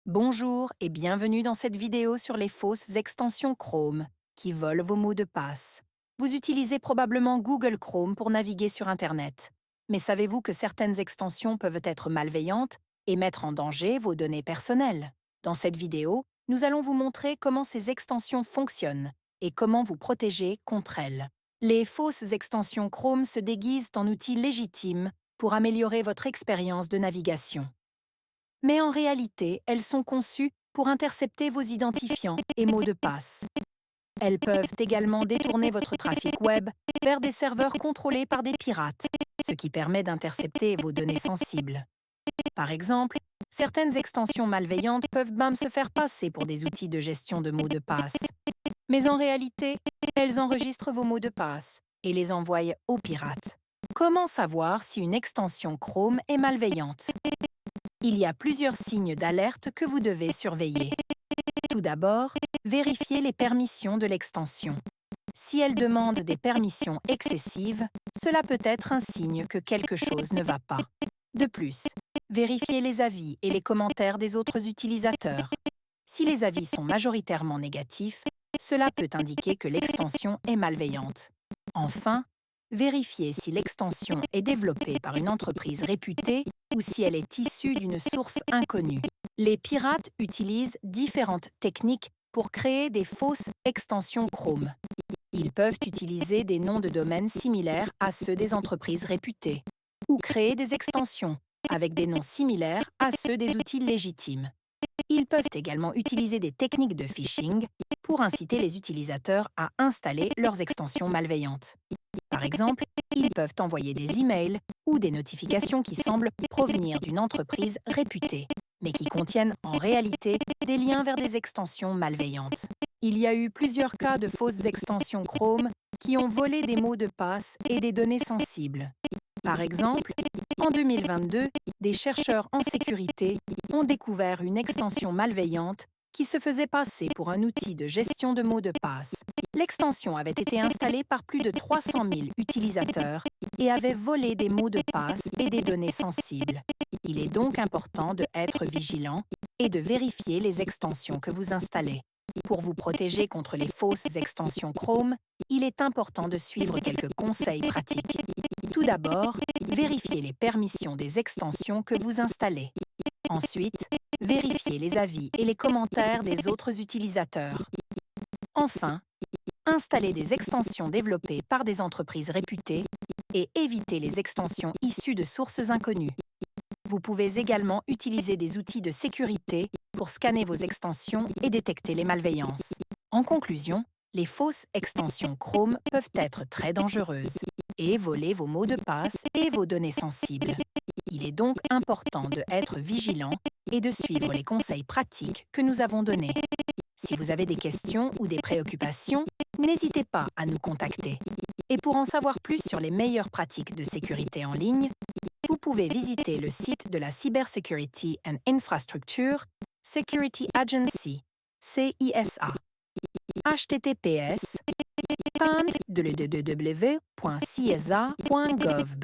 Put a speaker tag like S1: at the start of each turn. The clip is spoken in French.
S1: Bonjour et bienvenue dans cette vidéo sur les fausses extensions Chrome qui volent vos mots de passe. Vous utilisez probablement Google Chrome pour naviguer sur Internet. Mais savez-vous que certaines extensions peuvent être malveillantes et mettre en danger vos données personnelles? Dans cette vidéo, nous allons vous montrer comment ces extensions fonctionnent et comment vous protéger contre elles. Les fausses extensions Chrome se déguisent en outils légitimes pour améliorer votre expérience de navigation. Mais en réalité, elles sont conçues pour intercepter vos identifiants et mots de passe. Elles peuvent également détourner votre trafic web vers des serveurs contrôlés par des pirates, ce qui permet d'intercepter vos données sensibles. Par exemple, certaines extensions malveillantes peuvent même se faire passer pour des outils de gestion de mots de passe. Mais en réalité, elles enregistrent vos mots de passe et les envoient aux pirates. Comment savoir si une extension Chrome est malveillante? Il y a plusieurs signes d'alerte que vous devez surveiller. Tout d'abord, vérifiez les permissions de l'extension. Si elle demande des permissions excessives, cela peut être un signe que quelque chose ne va pas. De plus, vérifiez les avis et les commentaires des autres utilisateurs. Si les avis sont majoritairement négatifs, cela peut indiquer que l'extension est malveillante. Enfin, vérifiez si l'extension est développée par une entreprise réputée ou si elle est issue d'une source inconnue. Les pirates utilisent différentes techniques pour créer des fausses extensions Chrome. Ils peuvent utiliser des noms de domaine similaires à ceux des entreprises réputées, ou créer des extensions avec des noms similaires à ceux des outils légitimes. Ils peuvent également utiliser des techniques de phishing pour inciter les utilisateurs à installer leurs extensions malveillantes. Par exemple, ils peuvent envoyer des emails ou des notifications qui semblent provenir d'une entreprise réputée, mais qui contiennent en réalité des liens vers des extensions malveillantes. Il y a eu plusieurs cas de fausses extensions Chrome qui ont volé des mots de passe et des données sensibles. Par exemple, en 2022, des chercheurs en sécurité ont découvert une extension malveillante qui se faisait passer pour un outil de gestion de mots de passe. L'extension avait été installée par plus de 300 000 utilisateurs et avait volé des mots de passe et des données sensibles. Il est donc important d'être vigilant et de vérifier les extensions que vous installez. Pour vous protéger contre les fausses extensions Chrome, il est important de suivre quelques conseils pratiques. Tout d'abord, vérifiez les permissions des extensions que vous installez. Ensuite, vérifiez les avis et les commentaires des autres utilisateurs. Enfin, installez des extensions développées par des entreprises réputées et évitez les extensions issues de sources inconnues. Vous pouvez également utiliser des outils de sécurité pour scanner vos extensions et détecter les malveillances. En conclusion, les fausses extensions Chrome peuvent être très dangereuses et voler vos mots de passe et vos données sensibles. Il est donc important d'être vigilant et de suivre les conseils pratiques que nous avons donnés. Si vous avez des questions ou des préoccupations, n'hésitez pas à nous contacter. Et pour en savoir plus sur les meilleures pratiques de sécurité en ligne, vous pouvez visiter le site de la Cybersecurity and Infrastructure Security Agency, CISA, https://www.cisa.gov.